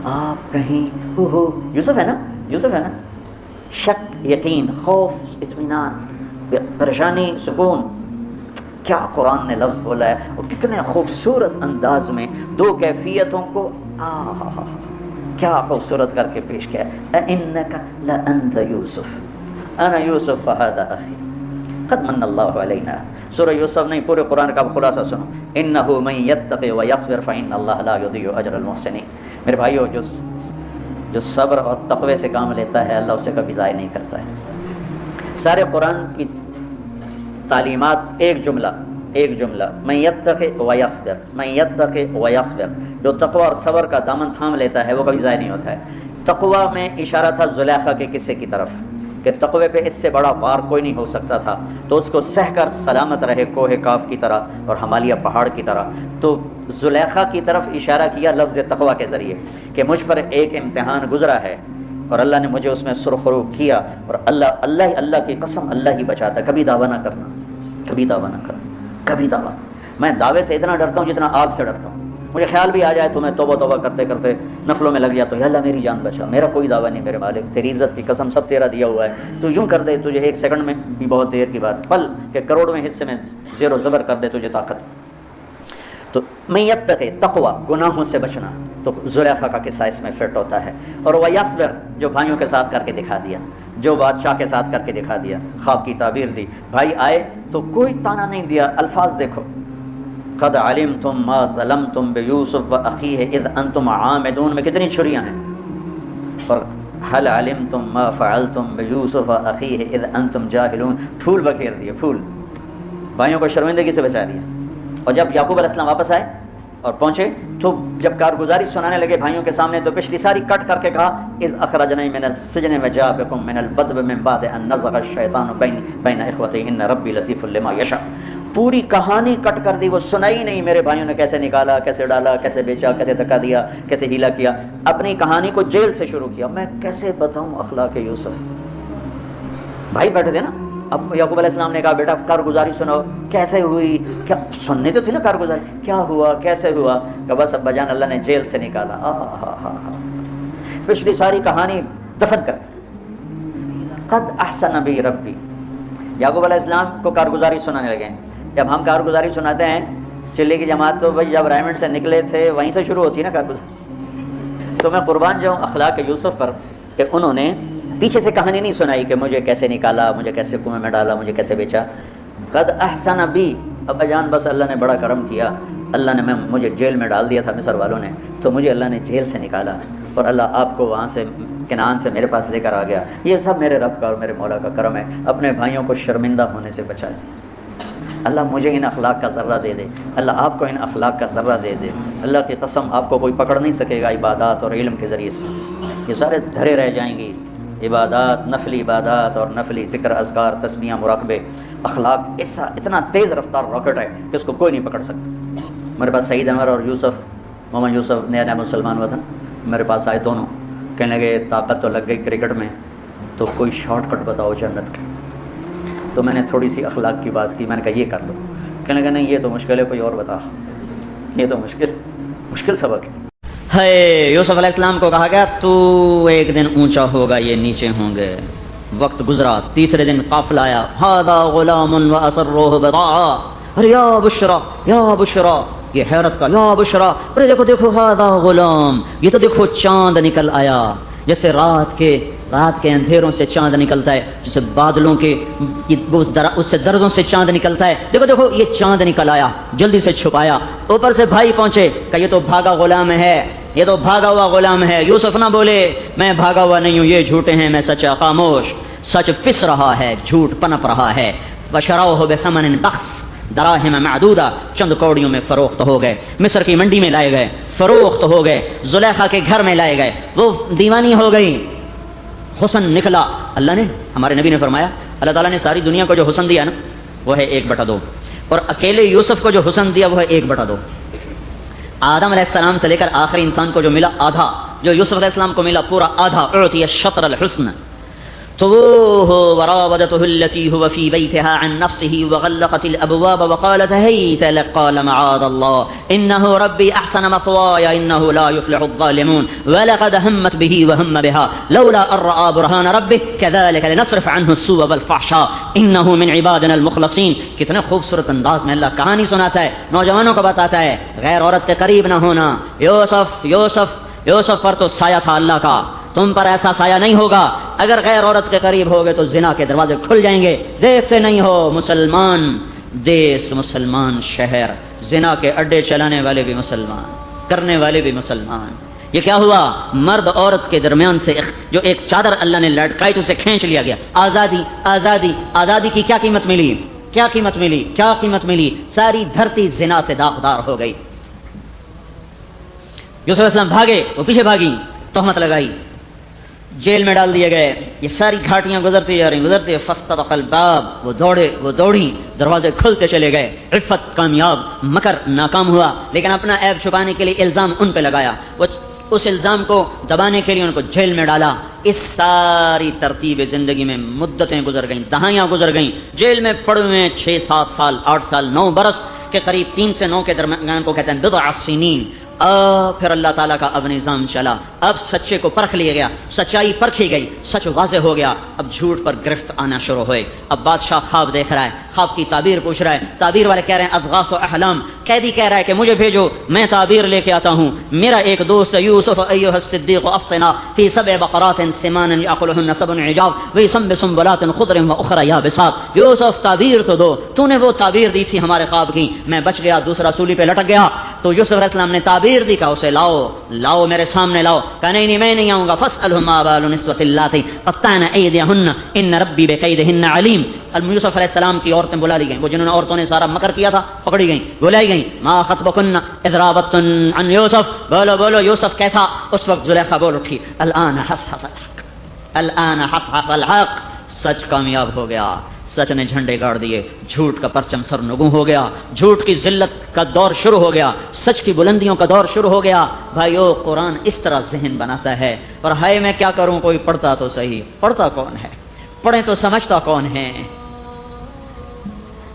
آپ کہیں ہو یوسف ہے نا، یوسف ہے نا، شک، یقین، خوف، اطمینان، پریشانی، سکون، کیا قرآن نے لفظ بولا ہے، اور کتنے خوبصورت انداز میں دو کیفیتوں کو کیا خوبصورت کر کے پیش کیا ہے۔ اِنَّكَ لَأَنْتَ يُوسُف أَنَا يُوسُف وَهَذَا أَخِي قَدْ مَنَّ اللَّهُ عَلَيْنَا۔ سورہ یوسف نہیں، پورے قرآن کا خلاصہ سنو، إِنَّهُ مَن يَتَّقِ وَيَصْبِرْ فَإِنَّ اللَّهَ لَا يُضِيعُ أَجْرَ الْمُحْسِنِينَ۔ میرے بھائیو، جو صبر اور تقوی سے کام لیتا ہے، اللہ اسے کبھی ضائع نہیں کرتا ہے۔ سارے قرآن کی تعلیمات ایک جملہ، من یتق ویصبر، من یتق ویصبر، جو تقوی اور صبر کا دامن تھام لیتا ہے وہ کبھی ضائع نہیں ہوتا ہے۔ تقوی میں اشارہ تھا زلیخا کے قصے کی طرف، کہ تقوی پہ اس سے بڑا وار کوئی نہیں ہو سکتا تھا، تو اس کو سہ کر سلامت رہے کوہ کاف کی طرح اور ہمالیہ پہاڑ کی طرح۔ تو زلیخا کی طرف اشارہ کیا لفظ تقوی کے ذریعے، کہ مجھ پر ایک امتحان گزرا ہے اور اللہ نے مجھے اس میں سرخرو کیا، اور اللہ کی قسم اللہ ہی بچاتا ہے۔ کبھی دعویٰ نہ کرنا، کبھی دعویٰ نہ کرنا، کبھی دعویٰ۔ میں دعوے سے اتنا ڈرتا ہوں جتنا آگ سے ڈرتا ہوں۔ مجھے خیال بھی آ جائے تو میں توبہ کرتے کرتے نفلوں میں لگ جاتا ہوں، یا اللہ میری جان بچا، میرا کوئی دعویٰ نہیں میرے مالک، تیری عزت کی قسم سب تیرا دیا ہوا ہے، تو یوں کر دے تجھے ایک سیکنڈ میں بھی بہت دیر کی بات، پل کہ کروڑویں حصے میں زیر و زبر کر دے تجھے طاقت۔ تو من یتقی، تقوی، گناہوں سے بچنا، تو زلیخا کا قصہ اس میں فٹ ہوتا ہے۔ اور ویصبر، جو بھائیوں کے ساتھ کر کے دکھا دیا، جو بادشاہ کے ساتھ کر کے دکھا دیا، خواب کی تعبیر دی، بھائی آئے تو کوئی تانا نہیں دیا، الفاظ دیکھو، قد علمتم ما ظلمتم بیوسف واخیہ اذ انتم عامدون میں کتنی چھریاں ہیں، اور هل علمتم ما فعلتم بیوسف واخیہ اذ انتم جاہلون، پھول بکھیر دیے، پھول، بھائیوں کو شرمندگی سے بچا لیا۔ اور جب یعقوب علیہ السلام واپس آئے اور پہنچے تو جب کارگزاری سنانے لگے بھائیوں کے سامنے، تو پچھلی ساری کٹ کر کے کہا، اذ اخرجنی من السجن وجاء بکم من البدو من بعد ان نزغ الشیطان بین اخوتی ان ربی لطیف لما یشاء۔ پوری کہانی کٹ کر دی، وہ سنائی نہیں، میرے بھائیوں نے کیسے نکالا، کیسے ڈالا، کیسے بیچا، کیسے دھکا دیا، کیسے ہیلا کیا، اپنی کہانی کو جیل سے شروع کیا۔ میں کیسے بتاؤں اخلاق یوسف؟ بھائی بیٹھے تھے نا، اب یعقوب علیہ السلام نے کہا بیٹا کارگزاری سناؤ، کیسے ہوئی، کیا سننے تو تھی نا کارگزاری، کیا ہوا، کیسے ہوا، کہ بس ابا جان اللہ نے جیل سے نکالا۔ پچھلی ساری کہانی دفن کر دی۔ قد احسن بی ربی، یعقوب علیہ السلام کو کارگزاری سنانے لگے۔ جب ہم کارگزاری سناتے ہیں چلے کی جماعت، تو بھائی جب ریمنڈ سے نکلے تھے وہیں سے شروع ہوتی ہے نا کارگزاری۔ تو میں قربان جاؤں اخلاق یوسف پر، کہ انہوں نے پیچھے سے کہانی نہیں سنائی کہ مجھے کیسے نکالا، مجھے کیسے کنویں میں ڈالا، مجھے کیسے بیچا۔ قد احسن بی، ابا جان بس اللہ نے بڑا کرم کیا، اللہ نے مجھے جیل میں ڈال دیا تھا مصر والوں نے، تو مجھے اللہ نے جیل سے نکالا، اور اللہ آپ کو وہاں سے کنعان سے میرے پاس لے کر آ گیا۔ یہ سب میرے رب کا اور میرے مولا کا کرم ہے، اپنے بھائیوں کو شرمندہ ہونے سے بچا دیا۔ اللہ مجھے ان اخلاق کا ذرہ دے دے، اللہ آپ کو ان اخلاق کا ذرہ دے دے۔ اللہ کی قسم آپ کو کوئی پکڑ نہیں سکے گا عبادات اور علم کے ذریعے سے، یہ سارے دھرے رہ جائیں گی، عبادات، نفلی عبادات اور نفلی ذکر، اذکار، تسبیحاں، مراقبے۔ اخلاق ایسا اتنا تیز رفتار راکٹ ہے کہ اس کو کوئی نہیں پکڑ سکتا۔ میرے پاس سعید انور اور یوسف، محمد یوسف نیا نیا مسلمان ہوا تھا، میرے پاس آئے دونوں، کہنے لگے طاقت تو لگ گئی کرکٹ میں، تو کوئی شارٹ کٹ بتاؤ جنت کا. تو میں نے تھوڑی سی اخلاق کی بات کی, میں نے کہا یہ کر لو. کہنے لگا نہیں یہ تو مشکل ہے, کوئی اور بتا, یہ تو مشکل سبق ہے. یوسف علیہ السلام کو کہا گیا تو ایک دن اونچا ہوگا, یہ نیچے ہوں گے. وقت گزرا, تیسرے دن قافلہ آیا, ھذا غلام واسروہ بضاعا, ارے یا بشرا یا بشرا, یہ حیرت کا یا بشرا, ارے دیکھو دیکھو ھذا غلام, یہ تو دیکھو چاند نکل آیا. جیسے رات کے اندھیروں سے چاند نکلتا ہے, جیسے بادلوں کے اس سے درزوں سے چاند نکلتا ہے. دیکھو دیکھو یہ چاند نکل آیا, جلدی سے چھپایا. اوپر سے بھائی پہنچے کہ یہ تو بھاگا غلام ہے, یہ تو بھاگا ہوا غلام ہے. یوسف نہ بولے میں بھاگا ہوا نہیں ہوں, یہ جھوٹے ہیں, میں سچا. خاموش, سچ پس رہا ہے, جھوٹ پنپ رہا ہے. وشروہ بثمن بخس دراہم معدودہ, چند کوڑیوں میں فروخت ہو گئے. مصر کی منڈی میں لائے گئے, فروخت ہو گئے. زلیخا کے گھر میں لائے گئے, وہ دیوانی ہو گئی. حسن نکلا. اللہ نے, ہمارے نبی نے فرمایا, اللہ تعالیٰ نے ساری دنیا کو جو حسن دیا نا وہ ہے 1/2, اور اکیلے یوسف کو جو حسن دیا وہ ہے 1/2. آدم علیہ السلام سے لے کر آخری انسان کو جو ملا آدھا, جو یوسف علیہ السلام کو ملا پورا آدھا. اعطی الشطر الحسن. تو وراودته التي هو في بيتها عن نفسه وغلقت الابواب وقالت هيت لك قال معاذ الله انه ربي احسن مثواي انه لا يفلح الظالمون ولقد همت به وهم بها لولا ان راى برهان ربه كذلك لنصرف عنه السوء والفحشاء انه من عبادنا المخلصين. کتنے خوبصورت انداز میں اللہ کہانی سناتا ہے, نوجوانوں کو بتاتا ہے غیر عورت کے قریب نہ ہونا. یوسف پر تو سایہ تھا اللہ کا, تم پر ایسا سایہ نہیں ہوگا. اگر غیر عورت کے قریب ہوگے تو زنا کے دروازے کھل جائیں گے. دیکھتے نہیں ہو, مسلمان دیس, مسلمان شہر, زنا کے اڈے چلانے والے بھی مسلمان, کرنے والے بھی مسلمان. یہ کیا ہوا؟ مرد عورت کے درمیان سے جو ایک چادر اللہ نے لٹکائی تو اسے کھینچ لیا گیا. آزادی آزادی آزادی کی کیا قیمت ملی, کیا قیمت ملی, کیا قیمت ملی؟ ساری دھرتی زنا سے داغدار ہو گئی. یوسف علیہ السلام بھاگے, وہ پیچھے بھاگی, تہمت لگائی, جیل میں ڈال دیے گئے. یہ ساری گھاٹیاں گزرتی جا رہی, گزرتی. فاستبق الباب, وہ دوڑی, دروازے کھلتے چلے گئے. عفت کامیاب, مکر ناکام ہوا, لیکن اپنا عیب چھپانے کے لیے الزام ان پہ لگایا. وہ اس الزام کو دبانے کے لیے ان کو جیل میں ڈالا. اس ساری ترتیب زندگی میں مدتیں گزر گئیں, دہائیاں گزر گئیں. جیل میں پڑے ہوئے 6-7 سال, 8 سال, 9 برس کے قریب, 3 سے 9 کے درمیان کو کہتے ہیں بضع سنین. پھر اللہ تعالیٰ کا اب نظام چلا. اب سچے کو پرکھ لیا گیا, سچائی پرکھی گئی, سچ واضح ہو گیا. اب جھوٹ پر گرفت آنا شروع ہوئے. اب بادشاہ خواب دیکھ رہا ہے, خواب کی تعبیر پوچھ رہا ہے. تعبیر والے کہہ رہے ہیں اضغاث و احلام. قیدی کہہ رہا ہے کہ مجھے بھیجو, میں تعبیر لے کے آتا ہوں. میرا ایک دوست یوسف ایھا الصدیق افطنا فی 7 بقرات سمان یاکلهن 7 عجاف ویسم سنبلات خضر واخرى یابسات. یوسف تعبیر تو دو, تو نے وہ تعبیر دی تھی ہمارے خواب کی, میں بچ گیا, دوسرا سولی پہ لٹک گیا. تو یوسف علیہ السلام نے تعبیر دی, کہا اسے لاؤ میرے سامنے لاؤ. کہا نہیں میں نہیں آؤں گا. فاسألهم ما بال النسوة اللاتي قطعن أيديهن إن ربي بكيدهن عليم. یوسف علیہ السلام کی عورتیں بلا لی گئیں, وہ جنہوں نے عورتوں نے سارا مکر کیا تھا پکڑی گئیں, بلائی گئیں. ما خطبكن إذ راوتن عن يوسف, بولو یوسف کیسا. اس وقت زلیخا بول اٹھی, الآن حصحص الحق, الآن حصحص الحق. سچ کامیاب ہو گیا, سچ نے جھنڈے گاڑ دیے, جھوٹ کا پرچم سرنگوں ہو گیا, جھوٹ کی ذلت کا دور شروع ہو گیا, سچ کی بلندیوں کا دور شروع ہو گیا. بھائیو, قرآن اس طرح ذہن بناتا ہے. اور ہائے میں کیا کروں, کوئی پڑھتا تو صحیح. پڑھتا کون ہے, پڑھیں تو سمجھتا کون ہے.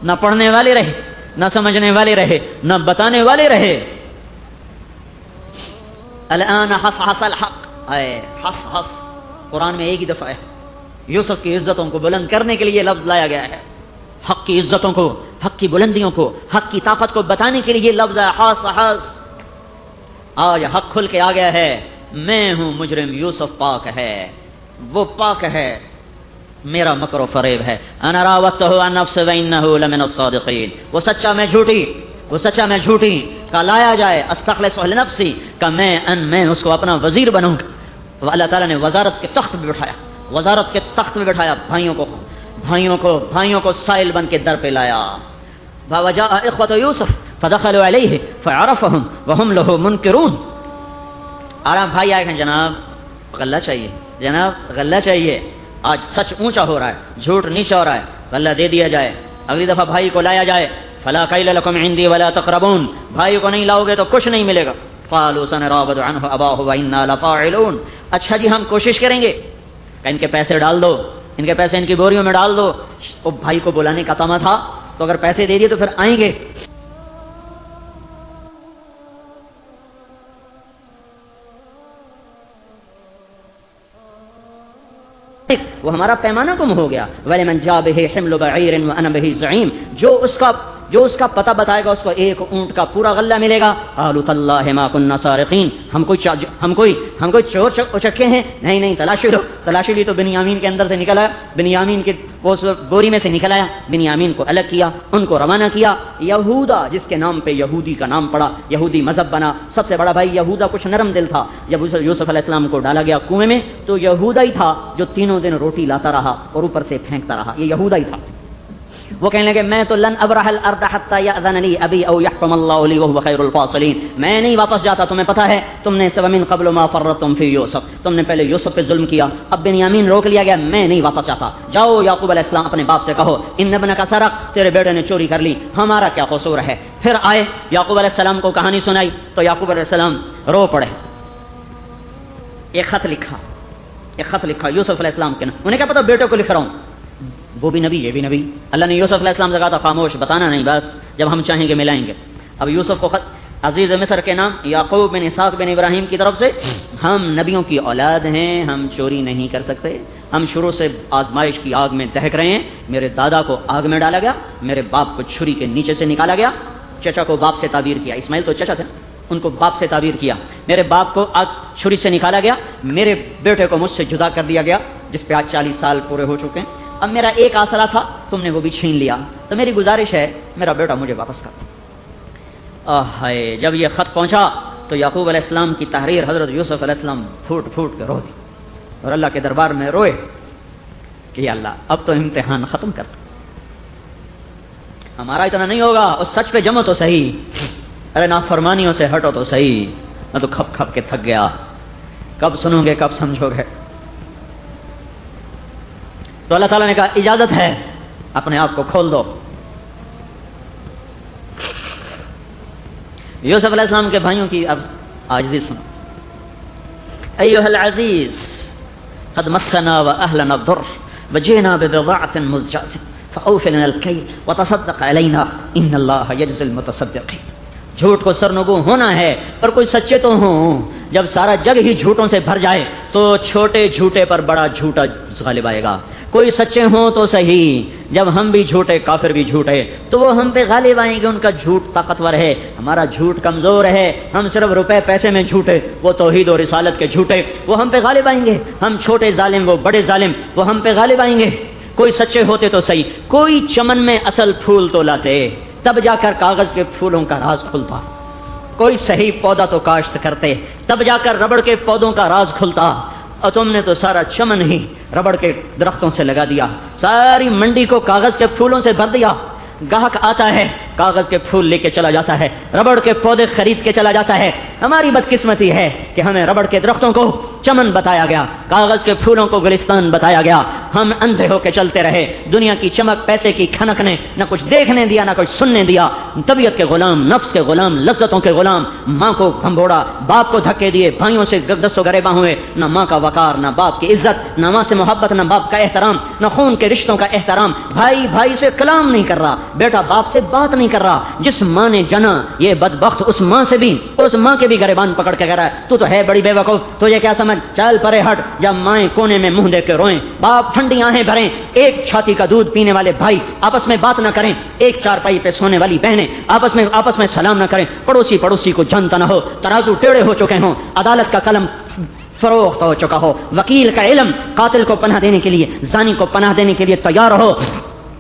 نہ پڑھنے والے رہے, نہ سمجھنے والے رہے, نہ بتانے والے رہے. الآن حصحص الحق, اے حصحص قرآن میں ایک ہی دفعہ ہے. یوسف کی عزتوں کو بلند کرنے کے لیے لفظ لایا گیا ہے. حق کی عزتوں کو, حق کی بلندیوں کو, حق کی طاقت کو بتانے کے لیے لفظ ہے حصحص. آج حق کھل کے آ گیا ہے. میں ہوں مجرم, یوسف پاک ہے, وہ پاک ہے, میرا مکر و فریب ہے. انا راودته عن نفسه وانه لمن الصادقین. وہ سچا میں جھوٹی, وہ سچا میں جھوٹی. کا لایا جائے استخلص لنفسی, کا میں اس کو اپنا وزیر بنوں گا. اللہ تعالیٰ نے وزارت کے تخت پہ بٹھایا, وزارت کے تخت میں بٹھایا. بھائیوں کو سائل بن کے در پہ لایا. وجاء اخوة یوسف فدخلوا علیہ فعرفهم وهم له منکرون. آرام بھائی آئے ہیں, جناب غلہ چاہیے, جناب غلہ چاہیے. آج سچ اونچا ہو رہا ہے, جھوٹ نیچا ہو رہا ہے, غلہ دے دیا جائے. اگلی دفعہ بھائی کو لایا جائے, فلا کیل لکم عندی ولا تقربون. بھائی کو نہیں لاؤ گے تو کچھ نہیں ملے گا. قالوا سنراود عنه اباه وانا لفاعلون. اچھا جی ہم کوشش کریں گے, کہ ان کے پیسے ڈال دو، ان کے پیسے ان کی بوریوں میں ڈال دو. وہ بھائی کو بلانے کا تما تھا، تو اگر پیسے دے دیے تو پھر آئیں گے. وہ ہمارا پیمانہ گم ہو گیا. وَلِمَنْ جَاءَ بِهِ حِمْلُ بَعِيرٍ وَأَنَا بِهِ زَعِيمٌ. جو اس کا پتہ بتائے گا اس کو ایک اونٹ کا پورا غلہ ملے گا. قالوا تاللہ ما كنا سارقین. ہم کوئی چور اچکے ہیں؟ نہیں، تلاشی لی تو بنیامین کے اندر سے نکل آیا، بنیامین کے وہ بوری میں سے نکل آیا. بنیامین کو الگ کیا، ان کو روانہ کیا. یہودا جس کے نام پہ یہودی کا نام پڑا، یہودی مذہب بنا. سب سے بڑا بھائی یہودا کچھ نرم دل تھا. جب یوسف علیہ السلام کو ڈالا گیا کنویں میں تو یہودا ہی تھا جو تینوں دن روٹی لاتا رہا اور اوپر سے پھینکتا رہا. یہ یہودا ہی تھا. وہ کہنے لگے میں تو لن ابرح الارض حتى يأذن لي ابي او يحكم الله لي وهو خير الفاصلين. میں نہیں واپس جاتا. تمہیں پتہ ہے تم نے سب من قبل ما فرطتم في يوسف، تم نے پہلے یوسف پہ ظلم کیا، اب بنیامین روک لیا گیا، میں نہیں واپس جاتا. جاؤ یعقوب علیہ السلام اپنے باپ سے کہو ان ابنک سرق، تیرے بیٹے نے چوری کر لی، ہمارا کیا قصور ہے. پھر آئے یعقوب علیہ السلام کو کہانی سنائی تو یعقوب علیہ السلام رو پڑے. ایک خط لکھا یوسف علیہ السلام کے نام. انہیں کیا پتا بیٹے کو لکھ رہا ہوں، وہ بھی نبی یہ بھی نبی. اللہ نے یوسف علیہ السلام سے کہا تھا خاموش، بتانا نہیں، بس جب ہم چاہیں گے ملائیں گے. اب یوسف کو خط عزیز مصر کے نام یعقوب بن اسحاق بن ابراہیم کی طرف سے، ہم نبیوں کی اولاد ہیں، ہم چوری نہیں کر سکتے، ہم شروع سے آزمائش کی آگ میں دہک رہے ہیں. میرے دادا کو آگ میں ڈالا گیا، میرے باپ کو چھری کے نیچے سے نکالا گیا، چچا کو باپ سے تعبیر کیا. اسماعیل تو چچا تھے، ان کو باپ سے تعبیر کیا. میرے باپ کو آگ چھری سے نکالا گیا، میرے بیٹے کو مجھ سے جدا کر دیا گیا جس پہ آج 40 سال پورے ہو چکے ہیں. اب میرا ایک آسرا تھا، تم نے وہ بھی چھین لیا، تو میری گزارش ہے میرا بیٹا مجھے واپس کر دو. ہائے جب یہ خط پہنچا تو یعقوب علیہ السلام کی تحریر حضرت یوسف علیہ السلام پھوٹ کے رو دی اور اللہ کے دربار میں روئے کہ یا اللہ اب تو امتحان ختم کر دو، ہمارا اتنا نہیں ہوگا، اس سچ پہ جمو تو صحیح، ارے نافرمانیوں سے ہٹو تو صحیح. میں تو کھپ کے تھک گیا، کب سنو گے کب سمجھو گے. تو اللہ تعالیٰ نے کہا اجازت ہے، اپنے آپ کو کھول دو. یوسف علیہ السلام کے بھائیوں کی اب عاجزی سنو. ایھا العزیز قد مسنا واهلنا الضر وجئنا ببضاعة مزجاة فاوف لنا الكيل وتصدق علينا ان الله يجزي المتصدقين. جھوٹ کو سرنگو ہونا ہے پر کوئی سچے تو ہوں. جب سارا جگ ہی جھوٹوں سے بھر جائے تو چھوٹے جھوٹے پر بڑا جھوٹا غالب آئے گا. کوئی سچے ہوں تو صحیح، جب ہم بھی جھوٹے کافر بھی جھوٹے تو وہ ہم پہ غالب آئیں گے. ان کا جھوٹ طاقتور ہے، ہمارا جھوٹ کمزور ہے. ہم صرف روپے پیسے میں جھوٹے، وہ توحید و رسالت کے جھوٹے، وہ ہم پہ غالب آئیں گے. ہم چھوٹے ظالم، وہ بڑے ظالم، وہ ہم پہ غالب آئیں گے. کوئی سچے ہوتے تو صحیح. کوئی چمن میں اصل پھول تو لاتے، تب جا کر کاغذ کے پھولوں کا راز کھلتا. کوئی صحیح پودا تو کاشت کرتے، تب جا کر ربڑ کے پودوں کا راز کھلتا. اور تم نے تو سارا چمن ہی ربڑ کے درختوں سے لگا دیا، ساری منڈی کو کاغذ کے پھولوں سے بھر دیا. گاہک آتا ہے کاغذ کے پھول لے کے چلا جاتا ہے، ربڑ کے پودے خرید کے چلا جاتا ہے. ہماری بدقسمتی ہے کہ ہمیں ربڑ کے درختوں کو چمن بتایا گیا، کاغذ کے پھولوں کو گلستان بتایا گیا. ہم اندھے ہو کے چلتے رہے. دنیا کی چمک پیسے کی کھنک نے نہ کچھ دیکھنے دیا نہ کچھ سننے دیا. طبیعت کے غلام، نفس کے غلام، لذتوں کے غلام. ماں کو بھمبوڑا، باپ کو دھکے دیے، بھائیوں سے دست و گریباں ہوئے. نہ ماں کا وقار، نہ باپ کی عزت، نہ ماں سے محبت، نہ باپ کا احترام، نہ خون کے رشتوں کا احترام. بھائی بھائی سے کلام نہیں کر رہا، بیٹا باپ سے بات نہیں کر رہا. جس ماں نے جنا یہ بدبخت اس ماں سے بھی، اس ماں کے بھی گریبان پکڑ کے کہہ رہا ہے تو ہے بڑی بے وقوف، تجھے کیا سمجھ، چل پرے ہٹ. جب مائیں کونے میں منہ دے کے روئیں، باپ ٹھنڈی آہیں بھریں، ایک چھاتی کا دودھ پینے والے بھائی آپس میں بات نہ کریں، ایک چارپائی پہ سونے والی بہنیں آپس میں سلام نہ کریں، پڑوسی کو جانتا نہ ہو، ترازو ٹیڑھے ہو چکے ہوں، عدالت کا قلم فروخت ہو چکا ہو، وکیل کا علم قاتل کو پناہ دینے کے لیے، زانی کو پناہ دینے کے لیے تیار ہو.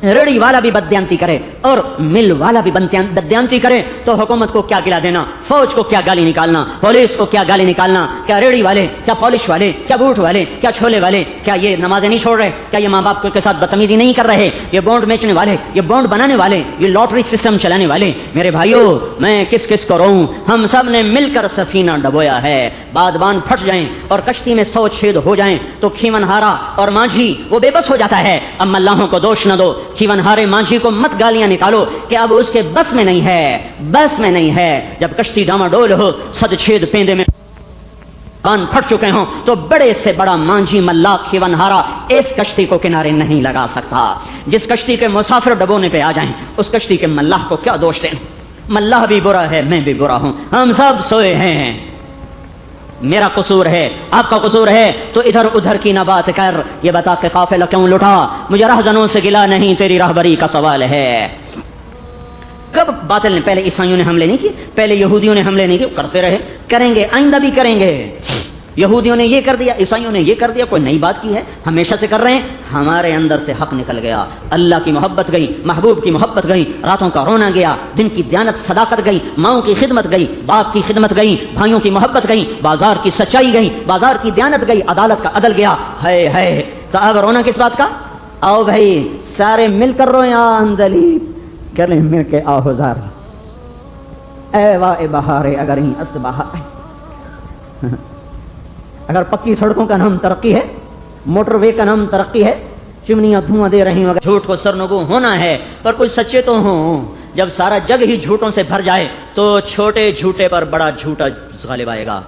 ریڑی والا بھی بددیانتی کرے اور مل والا بھی بددیانتی کرے تو حکومت کو کیا گلا دینا، فوج کو کیا گالی نکالنا، پولیس کو کیا گالی نکالنا. کیا ریڑی والے، کیا پالش والے، کیا بوٹ والے، کیا چھولے والے، کیا یہ نمازیں نہیں چھوڑ رہے، کیا یہ ماں باپ کے ساتھ بدتمیزی نہیں کر رہے، یہ بونڈ بیچنے والے، یہ بونڈ بنانے والے، یہ لاٹری سسٹم چلانے والے. میرے بھائیوں میں کس کو روؤں، ہم سب نے مل کر سفینہ ڈبویا ہے. بادبان پھٹ جائیں اور کشتی میں 100 چھید ہو جائیں تو کھیون ہارا اور مانجھی وہ بے بس ہو جاتا ہے. اب ملاحوں کو دوش نہ دو، کھیون ہارے مانجھی کو مت گالیاں نکالو کہ اب اس کے بس میں نہیں ہے. جب کشتی ڈاما ڈول ہو، 100 چھید پیندے میں کان پھٹ چکے ہوں تو بڑے سے بڑا مانجھی ملاح کھیونہارا اس کشتی کو کنارے نہیں لگا سکتا. جس کشتی کے مسافر ڈبونے پہ آ جائیں اس کشتی کے ملاح کو کیا دوش دیں؟ ملاح بھی برا ہے، میں بھی برا ہوں، ہم سب سوئے ہیں. میرا قصور ہے، آپ کا قصور ہے، تو ادھر ادھر کی نہ بات کر، یہ بتا کہ قافلہ کیوں لٹا. مجھے رہزنوں سے گلا نہیں، تیری راہبری کا سوال ہے. کب باطل نے، پہلے عیسائیوں نے حملے نہیں کیے، پہلے یہودیوں نے حملے نہیں کیے، کرتے رہے، کریں گے، آئندہ بھی کریں گے. یہودیوں نے یہ کر دیا، عیسائیوں نے یہ کر دیا، کوئی نئی بات کی ہے، ہمیشہ سے کر رہے ہیں. ہمارے اندر سے حق نکل گیا، اللہ کی محبت گئی، محبوب کی محبت گئی، راتوں کا رونا گیا، دن کی دیانت صداقت گئی، ماؤں کی خدمت گئی، باپ کی خدمت گئی، بھائیوں کی محبت گئی، بازار کی سچائی گئی، بازار کی دیانت گئی، عدالت کا عدل گیا. ہے تو اب رونا کس بات کا؟ آؤ بھائی سارے مل کر روئیں، اندلی کریں مل کے آؤ ہزار. اے واہ بہارے اگر ہی است بہار. اگر پکی سڑکوں کا نام ترقی ہے، موٹر وے کا نام ترقی ہے، چمنیاں دھواں دے رہی ہیں، جھوٹ کو سرنگو ہونا ہے، پر کوئی سچے تو ہوں. جب سارا جگ ہی جھوٹوں سے بھر جائے تو چھوٹے جھوٹے پر بڑا جھوٹا غالب آئے گا.